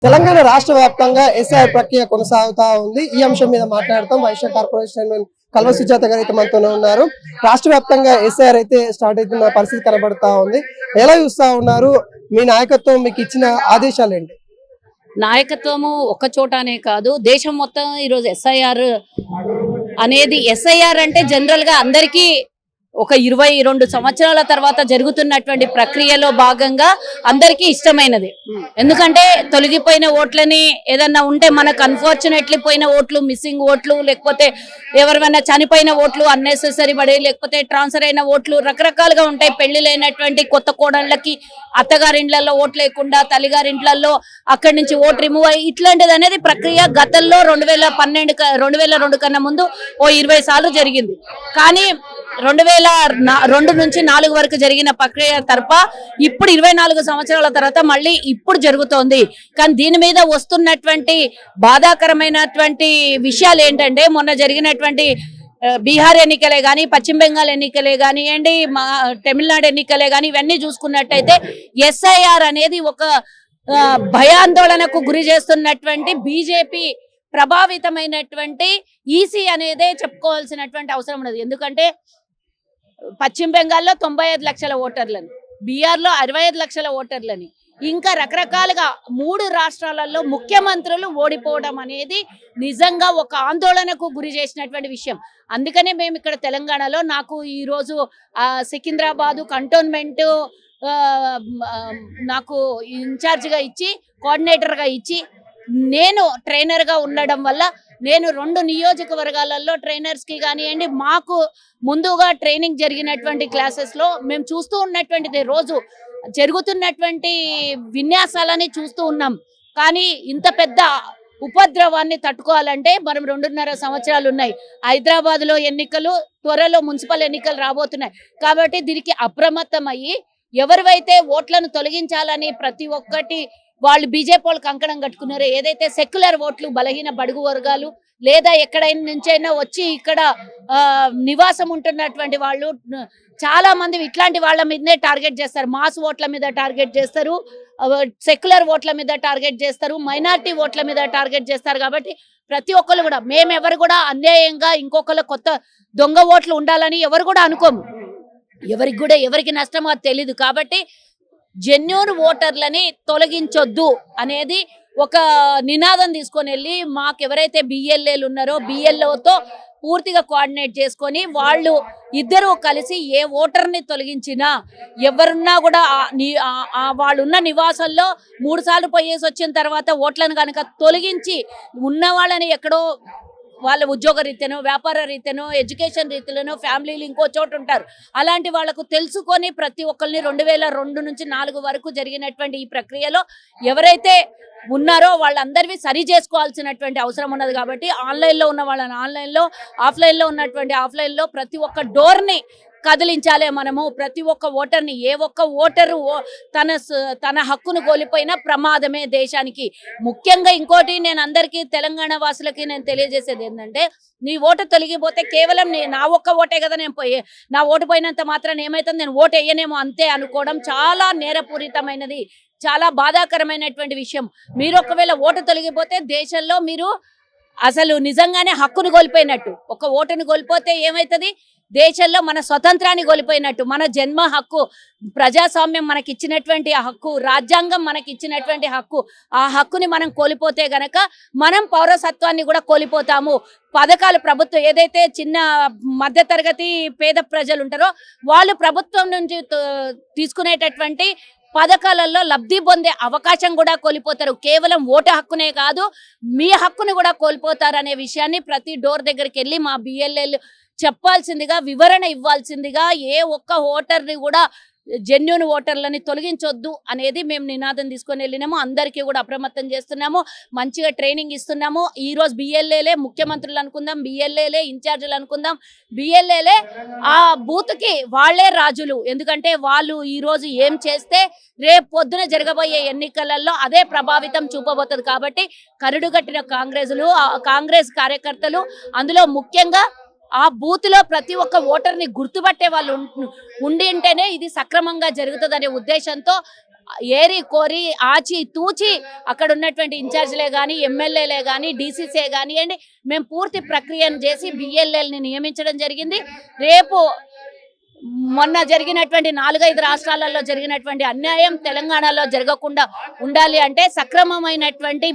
తెలంగాణ రాష్ట్ర వ్యాప్తంగా ఎస్ఐఆర్ ప్రక్రియ కొనసాగుతా ఉంది. ఈ అంశం మీద మాట్లాడతాం. వైశ్య కార్పొరేషన్ చైర్మన్ కల్వ సుజాత గారు అయితే మనతోనే ఉన్నారు. రాష్ట్ర వ్యాప్తంగా ఎస్ఐఆర్ అయితే స్టార్ట్ అవుతున్న పరిస్థితి కనబడతా ఉంది. ఎలా చూస్తా ఉన్నారు? మీ నాయకత్వం మీకు ఇచ్చిన ఆదేశాలు ఏంటి? నాయకత్వము ఒక చోటనే కాదు, దేశం మొత్తం ఈరోజు ఎస్ఐఆర్ అనేది ఎస్ఐఆర్ అంటే జనరల్ గా అందరికీ ఒక 22 సంవత్సరాల తర్వాత జరుగుతున్నటువంటి ప్రక్రియలో భాగంగా అందరికీ ఇష్టమైనది. ఎందుకంటే తొలగిపోయిన ఓట్లని ఏదన్నా ఉంటే మనకు అన్ఫార్చునేట్లీ పోయిన ఓట్లు, మిస్సింగ్ ఓట్లు, లేకపోతే ఎవరైనా చనిపోయిన ఓట్లు, అన్నెసెసరీ పడి లేకపోతే ట్రాన్స్ఫర్ అయిన ఓట్లు రకరకాలుగా ఉంటాయి. పెళ్లిలైనటువంటి కొత్త కోడళ్ళకి అత్తగారిండ్లలో ఓట్లు లేకుండా తల్లిగారింట్లలో అక్కడి నుంచి ఓటు రిమూవ్ అయ్యి ఇట్లాంటిది అనేది ప్రక్రియ గతంలో 2002 కన్నా ముందు ఓ 20 సార్లు జరిగింది. కానీ 2002 నుంచి 4 వరకు జరిగిన ప్రక్రియ తరప ఇప్పుడు 24 సంవత్సరాల తర్వాత మళ్ళీ ఇప్పుడు జరుగుతోంది. కానీ దీని మీద వస్తున్నటువంటి బాధాకరమైనటువంటి విషయాలు ఏంటంటే, మొన్న జరిగినటువంటి బీహార్ ఎన్నికలే కానీ, పశ్చిమ బెంగాల్ ఎన్నికలే కానివ్వండి, తమిళనాడు ఎన్నికలే కానీ, ఇవన్నీ చూసుకున్నట్టయితే ఎస్ఐఆర్ అనేది ఒక భయాందోళనకు గురి చేస్తున్నటువంటి బీజేపీ ప్రభావితమైనటువంటి ఈసీ అనేదే చెప్పుకోవాల్సినటువంటి అవసరం ఉన్నది. ఎందుకంటే పశ్చిమ బెంగాల్లో 95 లక్షల ఓటర్లని, బీహార్లో 65 లక్షల ఓటర్లని, ఇంకా రకరకాలుగా 3 రాష్ట్రాలలో ముఖ్యమంత్రులు ఓడిపోవడం అనేది నిజంగా ఒక ఆందోళనకు గురి చేసినటువంటి విషయం. అందుకనే మేము ఇక్కడ తెలంగాణలో నాకు ఈరోజు సికింద్రాబాదు కంటోన్మెంట్ నాకు ఇన్ఛార్జ్గా ఇచ్చి, కోఆర్డినేటర్గా ఇచ్చి, నేను ట్రైనర్గా ఉండడం వల్ల నేను 2 నియోజకవర్గాలలో ట్రైనర్స్కి కానివ్వండి, మాకు ముందుగా ట్రైనింగ్ జరిగినటువంటి క్లాసెస్లో మేము చూస్తూ ఉన్నటువంటిది రోజు జరుగుతున్నటువంటి విన్యాసాలని చూస్తూ ఉన్నాం. కానీ ఇంత పెద్ద ఉపద్రవాన్ని తట్టుకోవాలంటే మనం 2.5 సంవత్సరాలు ఉన్నాయి. హైదరాబాద్లో ఎన్నికలు, త్వరలో మున్సిపల్ ఎన్నికలు రాబోతున్నాయి. కాబట్టి దీనికి అప్రమత్తమయ్యి ఎవరివైతే ఓట్లను తొలగించాలని ప్రతి ఒక్కటి వాళ్ళు బీజేపీ వాళ్ళు కంకణం కట్టుకున్నారు. ఏదైతే సెక్యులర్ ఓట్లు, బలహీన బడుగు వర్గాలు లేదా ఎక్కడైనా నుంచైనా వచ్చి ఇక్కడ నివాసం ఉంటున్నటువంటి వాళ్ళు చాలా మంది ఇట్లాంటి వాళ్ళ మీదనే టార్గెట్ చేస్తారు. మాస్ ఓట్ల మీద టార్గెట్ చేస్తారు, సెక్యులర్ ఓట్ల మీద టార్గెట్ చేస్తారు, మైనారిటీ ఓట్ల మీద టార్గెట్ చేస్తారు. కాబట్టి ప్రతి ఒక్కరు కూడా మేమెవరు కూడా అన్యాయంగా ఇంకొకరు కొత్త దొంగ ఓట్లు ఉండాలని ఎవరు కూడా అనుకోము. ఎవరికి నష్టమో అది తెలీదు. కాబట్టి జెన్యూన్ ఓటర్లని తొలగించొద్దు అనేది ఒక నినాదం తీసుకొని వెళ్ళి మాకు ఎవరైతే బిఎల్ఏలు ఉన్నారో బిఎల్ఓతో పూర్తిగా కోఆర్డినేట్ చేసుకొని వాళ్ళు ఇద్దరు కలిసి ఏ ఓటర్ని తొలగించినా ఎవరున్నా కూడా వాళ్ళున్న నివాసంలో 3 సార్లు పోయేసి వచ్చిన తర్వాత ఓట్లను కనుక తొలగించి ఉన్న వాళ్ళని ఎక్కడో వాళ్ళ ఉద్యోగ రీత్యానో, వ్యాపార రీత్యానో, ఎడ్యుకేషన్ రీతిలోనో, ఫ్యామిలీలు ఇంకో చోటు ఉంటారు. అలాంటి వాళ్ళకు తెలుసుకొని ప్రతి ఒక్కరిని 2002 నుంచి 4 వరకు జరిగినటువంటి ఈ ప్రక్రియలో ఎవరైతే ఉన్నారో వాళ్ళందరివి సరి చేసుకోవాల్సినటువంటి అవసరం ఉన్నది. కాబట్టి ఆన్లైన్లో ఉన్న వాళ్ళని ఆన్లైన్లో, ఆఫ్లైన్లో ఉన్నటువంటి ఆఫ్లైన్లో ప్రతి ఒక్క డోర్ని కదిలించాలి. మనము ప్రతి ఒక్క ఓటర్ని, ఏ ఒక్క ఓటరు తన హక్కును కోల్పోయినా ప్రమాదమే దేశానికి. ముఖ్యంగా ఇంకోటి నేను అందరికీ తెలంగాణ వాసులకి నేను తెలియజేసేది ఏంటంటే, నీ ఓటు తొలగిపోతే కేవలం నా ఒక్క ఓటే కదా, నా ఓటు పోయినంత మాత్రం ఏమవుతుంది, నేను ఓటు వేయనేమో అంతే అనుకోవడం చాలా నేరపూరితమైనది, చాలా బాధాకరమైనటువంటి విషయం. మీరు ఒకవేళ ఓటు తొలగిపోతే దేశంలో మీరు అసలు నిజంగానే హక్కును కోల్పోయినట్టు. ఒక ఓటును కోల్పోతే ఏమవుతుంది, దేశంలో మన స్వతంత్రాన్ని కోల్పోయినట్టు. మన జన్మ హక్కు, ప్రజాస్వామ్యం మనకిచ్చినటువంటి ఆ హక్కు, రాజ్యాంగం మనకిచ్చినటువంటి హక్కు, ఆ హక్కుని మనం కోల్పోతే గనక మనం పౌరసత్వాన్ని కూడా కోల్పోతాము. పథకాలు ప్రభుత్వం ఏదైతే చిన్న మధ్యతరగతి పేద ప్రజలు ఉంటారో వాళ్ళు ప్రభుత్వం నుంచి తీసుకునేటటువంటి పథకాలలో లబ్ధి పొందే అవకాశం కూడా కోల్పోతారు. కేవలం ఓటు హక్కునే కాదు, మీ హక్కుని కూడా కోల్పోతారు అనే విషయాన్ని ప్రతి డోర్ దగ్గరికి వెళ్ళి మా బిఎల్ఏలు చెప్పాల్సిందిగా, వివరణ ఇవ్వాల్సిందిగా, ఏ ఒక్క ఓటర్ని కూడా జెన్యూన్ ఓటర్లని తొలగించొద్దు అనేది మేము నినాదం తీసుకొని వెళ్ళినాము. అందరికీ కూడా అప్రమత్తం చేస్తున్నాము, మంచిగా ట్రైనింగ్ ఇస్తున్నాము. ఈరోజు బిఎల్ఏలే ముఖ్యమంత్రులు అనుకుందాం, బిఎల్ఏలే ఇన్ఛార్జీలు అనుకుందాం, బిఎల్ఏలే ఆ బూత్కి వాళ్లే రాజులు. ఎందుకంటే వాళ్ళు ఈరోజు ఏం చేస్తే రేపు పొద్దున జరగబోయే ఎన్నికలలో అదే ప్రభావితం చూపబోతుంది. కాబట్టి కరుడుగట్టిన కాంగ్రెస్ కార్యకర్తలు, అందులో ముఖ్యంగా ఆ బూత్ లో ప్రతి ఒక్క ఓటర్ ని గుర్తుపట్టే వాళ్ళు ఉండి ఉంటేనే ఇది సక్రమంగా జరుగుతుందనే ఉద్దేశంతో ఏరి కోరి ఆచి తూచి అక్కడ ఉన్నటువంటి ఇన్ఛార్జ్లే కానీ ఎమ్మెల్యేలే కానీ డీసీసీ కానివ్వండి మేము పూర్తి ప్రక్రియను చేసి బిఎల్ఎల్ని నియమించడం జరిగింది. రేపు మొన్న జరిగినటువంటి 4-5 రాష్ట్రాలలో జరిగినటువంటి అన్యాయం తెలంగాణలో జరగకుండా ఉండాలి అంటే సక్రమమైనటువంటి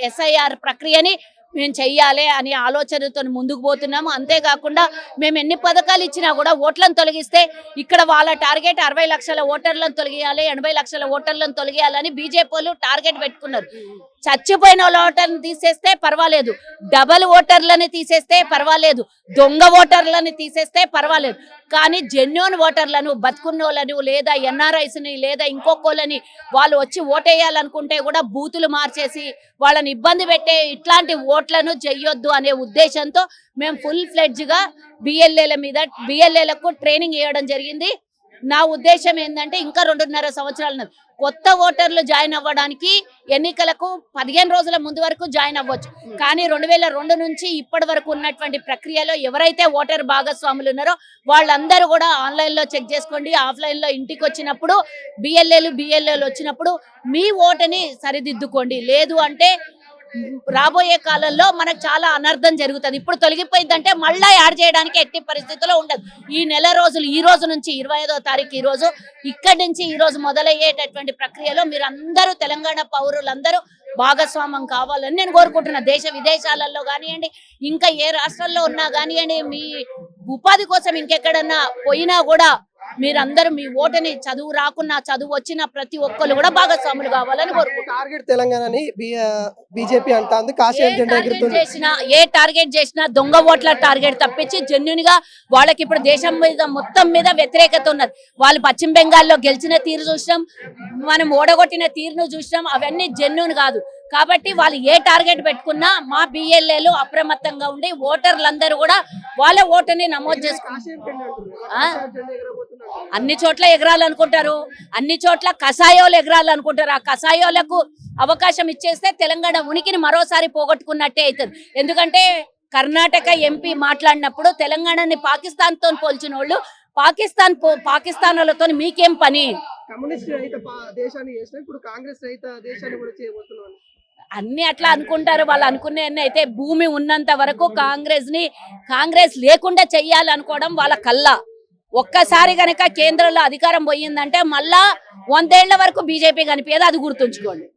ఎస్ఐఆర్ ప్రక్రియని మేము చెయ్యాలి అనే ఆలోచనతో ముందుకు పోతున్నాము. అంతేకాకుండా మేము ఎన్ని పథకాలు ఇచ్చినా కూడా ఓట్లను తొలగిస్తే ఇక్కడ వాళ్ళ టార్గెట్ 60 లక్షల ఓటర్లను తొలగియాలి, 80 లక్షల ఓటర్లను తొలగియాలని బీజేపీ వాళ్ళు టార్గెట్ పెట్టుకున్నారు. చచ్చిపోయిన ఓటర్లను తీసేస్తే పర్వాలేదు, డబల్ ఓటర్లని తీసేస్తే పర్వాలేదు, దొంగ ఓటర్లని తీసేస్తే పర్వాలేదు, కానీ జెన్యూన్ ఓటర్లను బతుకున్నోళ్ళను లేదా ఎన్ఆర్ఐస్ని లేదా ఇంకొకళ్ళని వాళ్ళు వచ్చి ఓటేయాలనుకుంటే కూడా బూతులు మార్చేసి వాళ్ళని ఇబ్బంది పెట్టే ఇట్లాంటి ఓట్లను చెయ్యొద్దు అనే ఉద్దేశంతో మేము ఫుల్ ఫ్లెడ్జ్గా బిఎల్ఏలకు ట్రైనింగ్ ఇవ్వడం జరిగింది. నా ఉద్దేశం ఏంటంటే ఇంకా 2.5 సంవత్సరాలు కొత్త ఓటర్లు జాయిన్ అవ్వడానికి ఎన్నికలకు 15 రోజుల ముందు వరకు జాయిన్ అవ్వచ్చు. కానీ 2002 నుంచి ఇప్పటి వరకు ఉన్నటువంటి ప్రక్రియలో ఎవరైతే ఓటర్ భాగస్వాములు ఉన్నారో వాళ్ళందరూ కూడా ఆన్లైన్లో చెక్ చేసుకోండి. ఆఫ్లైన్లో ఇంటికి వచ్చినప్పుడు బిఎల్ఏలు వచ్చినప్పుడు మీ ఓటుని సరిదిద్దుకోండి. లేదు అంటే రాబోయే కాలంలో మనకు చాలా అనర్థం జరుగుతుంది. ఇప్పుడు తొలగిపోయిందంటే మళ్ళీ యాడ్ చేయడానికి ఎట్టి పరిస్థితుల్లో ఉండదు. ఈ నెల రోజులు ఈ రోజు నుంచి 25వ తారీఖు ఈ రోజు ఇక్కడి నుంచి ఈ రోజు మొదలయ్యేటటువంటి ప్రక్రియలో మీరందరూ తెలంగాణ పౌరులందరూ భాగస్వామ్యం కావాలని నేను కోరుకుంటున్నా. దేశ విదేశాలలో కానివ్వండి, ఇంకా ఏ రాష్ట్రాల్లో ఉన్నా కానివ్వండి, మీ ఉపాధి కోసం ఇంకెక్కడన్నా పోయినా కూడా మీరందరూ మీ ఓటుని చదువు రాకున్నా చదువు వచ్చిన ప్రతి ఒక్కరు కూడా భాగస్వాములు కావాలని కోరుకుంటున్నారు. టార్గెట్ తెలంగాణని బీజేపీ అంటుంది, కాషాయం జెండా ఎగురుతుంది. ఏ టార్గెట్ చేసినా దొంగ ఓట్ల టార్గెట్ తప్పించి జెన్యున్ గా వాళ్ళకి ఇప్పుడు దేశం మీద మొత్తం మీద వ్యతిరేకత ఉన్నది. వాళ్ళు పశ్చిమ బెంగాల్లో గెలిచిన తీరు చూసినాం, మనం ఓడగొట్టిన తీరును చూసినాం, అవన్నీ జెన్యున్ కాదు. కాబట్టి వాళ్ళు ఏ టార్గెట్ పెట్టుకున్నా మా బిఎల్ఏలు అప్రమత్తంగా ఉండి ఓటర్లందరూ కూడా వాళ్ళ ఓటుని నమోదు చేసుకుంటారు. అన్ని చోట్ల ఎగరాలనుకుంటారు, అన్ని చోట్ల కషాయోలు ఎగరాలనుకుంటారు. ఆ కషాయోలకు అవకాశం ఇచ్చేస్తే తెలంగాణ ఉనికిని మరోసారి పోగొట్టుకున్నట్టే అవుతుంది. ఎందుకంటే కర్ణాటక ఎంపీ మాట్లాడినప్పుడు తెలంగాణని పాకిస్తాన్తో పోల్చిన వాళ్ళు పాకిస్తాన్ వాళ్ళతో మీకేం పని, కమ్యూనిస్ట్ రహిత దేశాన్ని చేసిన ఇప్పుడు కాంగ్రెస్ రహిత దేశాన్ని కూడా చేయబోతున్నాను అన్ని అట్లా అనుకుంటారు. వాళ్ళు అనుకునే అయితే భూమి ఉన్నంత వరకు కాంగ్రెస్ లేకుండా చెయ్యాలనుకోవడం వాళ్ళ కల్లా. ఒక్కసారి గనక కేంద్రంలో అధికారం పోయిందంటే మళ్ళా 100 ఏళ్ల వరకు బీజేపీ కనిపించదు, అది గుర్తుంచుకోండి.